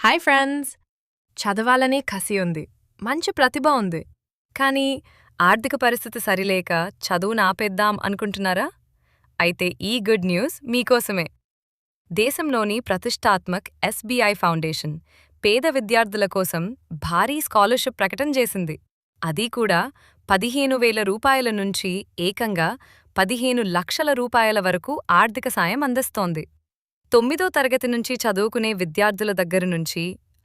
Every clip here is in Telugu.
Hi friends! చదవాలనే కసి ఉంది. మంచి ప్రతిభ ఉంది. కానీ ఆర్థిక పరిస్థితి సరిలేక చదువును ఆపేద్దాం అనుకుంటున్నారా? అయితే ఈ గుడ్ న్యూస్ మీకోసమే. దేశంలోని ప్రతిష్టాత్మక్ ఎస్బీఐ ఫౌండేషన్ పేద విద్యార్థుల కోసం భారీ స్కాలర్షిప్ ప్రకటన చేసింది. అదీ కూడా 15,000 రూపాయల నుంచి ఏకంగా 15,00,000 రూపాయల వరకు ఆర్థిక సాయం అందిస్తోంది. 9వ తరగతి నుంచి చదువుకునే విద్యార్థుల దగ్గర నుంచి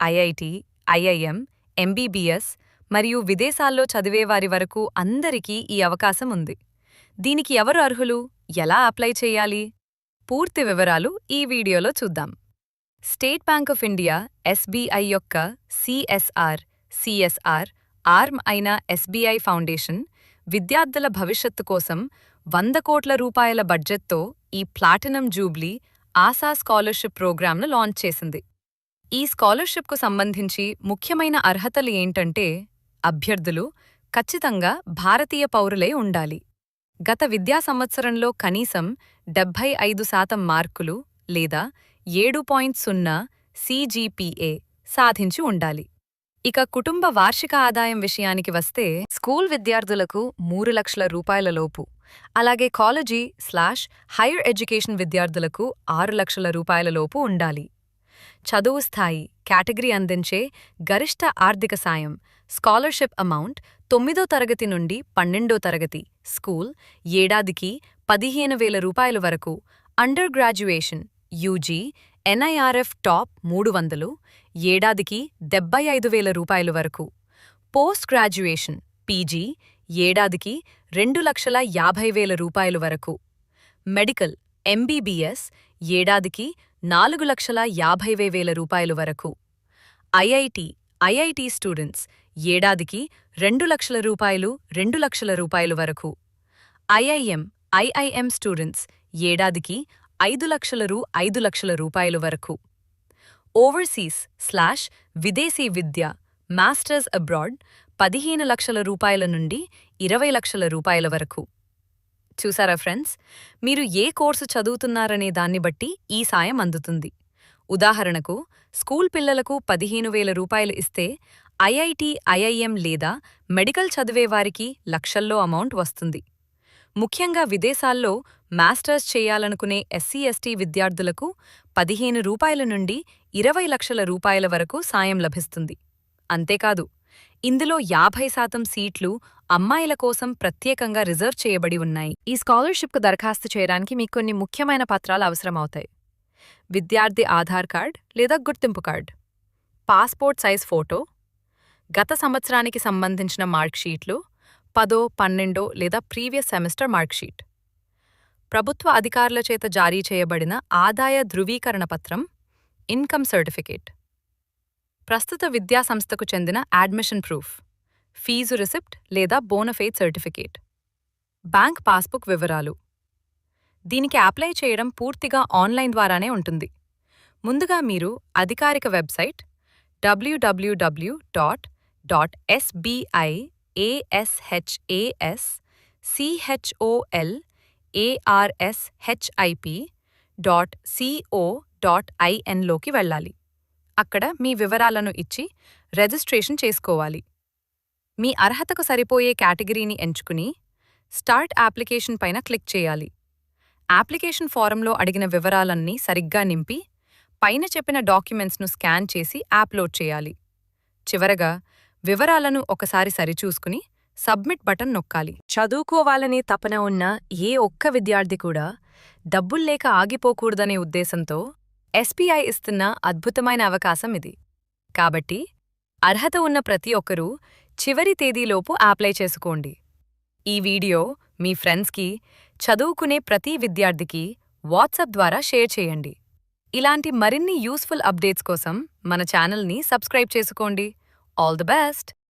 ఐఐటి, ఐఐఎం, ఎంబీబీఎస్ మరియు విదేశాల్లో చదివేవారి వరకు అందరికీ ఈ అవకాశం ఉంది. దీనికి ఎవరు అర్హులు? ఎలా అప్లై చేయాలి? పూర్తి వివరాలు ఈ వీడియోలో చూద్దాం. State Bank of India SBI యొక్క సిఎస్ఆర్ ఆర్మ్ అయిన ఎస్బీఐ ఫౌండేషన్ విద్యార్థుల భవిష్యత్తు కోసం 100 కోట్ల రూపాయల బడ్జెట్తో ఈ ప్లాటినం జూబ్లీ ఆశా స్కాలర్షిప్ ప్రోగ్రాంను లాంచ్ చేసింది. ఈ స్కాలర్షిప్కు సంబంధించి ముఖ్యమైన అర్హతలు ఏంటంటే, అభ్యర్థులు ఖచ్చితంగా భారతీయ పౌరులై ఉండాలి. గత విద్యా సంవత్సరంలో కనీసం 75% మార్కులు లేదా 7.0 CGPA సాధించి ఉండాలి. ఇక కుటుంబ వార్షిక ఆదాయం విషయానికి వస్తే, స్కూల్ విద్యార్థులకు 3 లక్షల రూపాయల లోపు, అలాగే కాలేజీ/హైయర్ ఎడ్యుకేషన్ విద్యార్థులకు 6 లక్షల రూపాయల లోపు ఉండాలి. చదువు స్థాయి, కేటగిరీ అందించే గరిష్ట ఆర్థిక సాయం, స్కాలర్షిప్ అమౌంట్ 9వ తరగతి నుండి 12వ తరగతి, స్కూల్, ఏడాదికి 15,000 రూపాయల వరకు, under graduation, UG, NIRF top 300, ఏడాదికి 75,000 రూపాయల వరకు, పోస్ట్ గ్రాడ్యుయేషన్, పీజీ, ఏడాదికి 2,50,000 రూపాయల వరకు, మెడికల్, ఎంబీబీఎస్, ఏడాదికి 4,50,000 రూపాయల వరకు, ఐఐటి స్టూడెంట్స్, ఏడాదికి 2 లక్షల రూపాయలు 2 లక్షల రూపాయల వరకు, ఐఐఎం స్టూడెంట్స్, ఏడాదికి 5 లక్షలు 5 లక్షల రూపాయల వరకు, ఓవర్సీస్/విదేశీ విద్య, మాస్టర్స్ అబ్రాడ్ 15 లక్షల రూపాయల నుండి 20 లక్షల రూపాయల వరకు. చూసారా ఫ్రెండ్స్, మీరు ఏ కోర్సు చదువుతున్నారనే దాన్ని బట్టి ఈ సాయం అందుతుంది. ఉదాహరణకు, స్కూల్ పిల్లలకు 15,000 రూపాయలు ఇస్తే, ఐఐటి, ఐఐఎం లేదా మెడికల్ చదివేవారికి లక్షల్లో అమౌంట్ వస్తుంది. ముఖ్యంగా విదేశాల్లో మాస్టర్స్ చేయాలనుకునే ఎస్సీ/ఎస్టీ విద్యార్థులకు 15 రూపాయల నుండి 20 లక్షల రూపాయల వరకు సాయం లభిస్తుంది. అంతేకాదు, ఇందులో 50% సీట్లు అమ్మాయిల కోసం ప్రత్యేకంగా రిజర్వ్ చేయబడి ఉన్నాయి. ఈ స్కాలర్షిప్కు దరఖాస్తు చేయడానికి మీకు కొన్ని ముఖ్యమైన పత్రాలు అవసరమవుతాయి. విద్యార్థి ఆధార్ కార్డ్ లేదా గుర్తింపు కార్డ్, పాస్పోర్ట్ సైజ్ ఫోటో, గత సంవత్సరానికి సంబంధించిన మార్క్షీట్లు, 10, 12 లేదా ప్రీవియస్ సెమిస్టర్ మార్క్షీట్, ప్రభుత్వ అధికారుల చేత జారీ చేయబడిన ఆదాయ ధృవీకరణ పత్రం, ఇన్కమ్ సర్టిఫికేట్, ప్రస్తుత విద్యాసంస్థకు చెందిన అడ్మిషన్ ప్రూఫ్, ఫీజు రిసిప్ట్ లేదా బోనఫైడ్ సర్టిఫికేట్, బ్యాంక్ పాస్బుక్ వివరాలు. దీనికి అప్లై చేయడం పూర్తిగా ఆన్లైన్ ద్వారానే ఉంటుంది. ముందుగా మీరు అధికారిక వెబ్సైట్ www.sbiashaship.co.in లోకి వెళ్ళాలి. అక్కడ మీ వివరాలను ఇచ్చి రిజిస్ట్రేషన్ చేసుకోవాలి. మీ అర్హతకు సరిపోయే కేటగిరీని ఎంచుకుని స్టార్ట్ అప్లికేషన్ పైన క్లిక్ చేయాలి. అప్లికేషన్ ఫారంలో అడిగిన వివరాలన్నీ సరిగ్గా నింపి, పైన చెప్పిన డాక్యుమెంట్స్ను స్కాన్ చేసి అప్లోడ్ చేయాలి. చివరగా వివరాలను ఒకసారి సరిచూసుకుని సబ్మిట్ బటన్ నొక్కాలి. చదువుకోవాలనే తపన ఉన్న ఏ ఒక్క విద్యార్థి కూడా డబ్బుల్లేక ఆగిపోకూడదనే ఉద్దేశంతో ఎస్బీఐ ఇస్తున్న అద్భుతమైన అవకాశం ఇది. కాబట్టి అర్హత ఉన్న ప్రతి ఒక్కరూ చివరి తేదీలోపు అప్లై చేసుకోండి. ఈ వీడియో మీ ఫ్రెండ్స్కి, చదువుకునే ప్రతి విద్యార్థికి వాట్సాప్ ద్వారా షేర్ చేయండి. ఇలాంటి మరిన్ని యూస్ఫుల్ అప్డేట్స్ కోసం మన ఛానల్ని సబ్స్క్రైబ్ చేసుకోండి. All the best!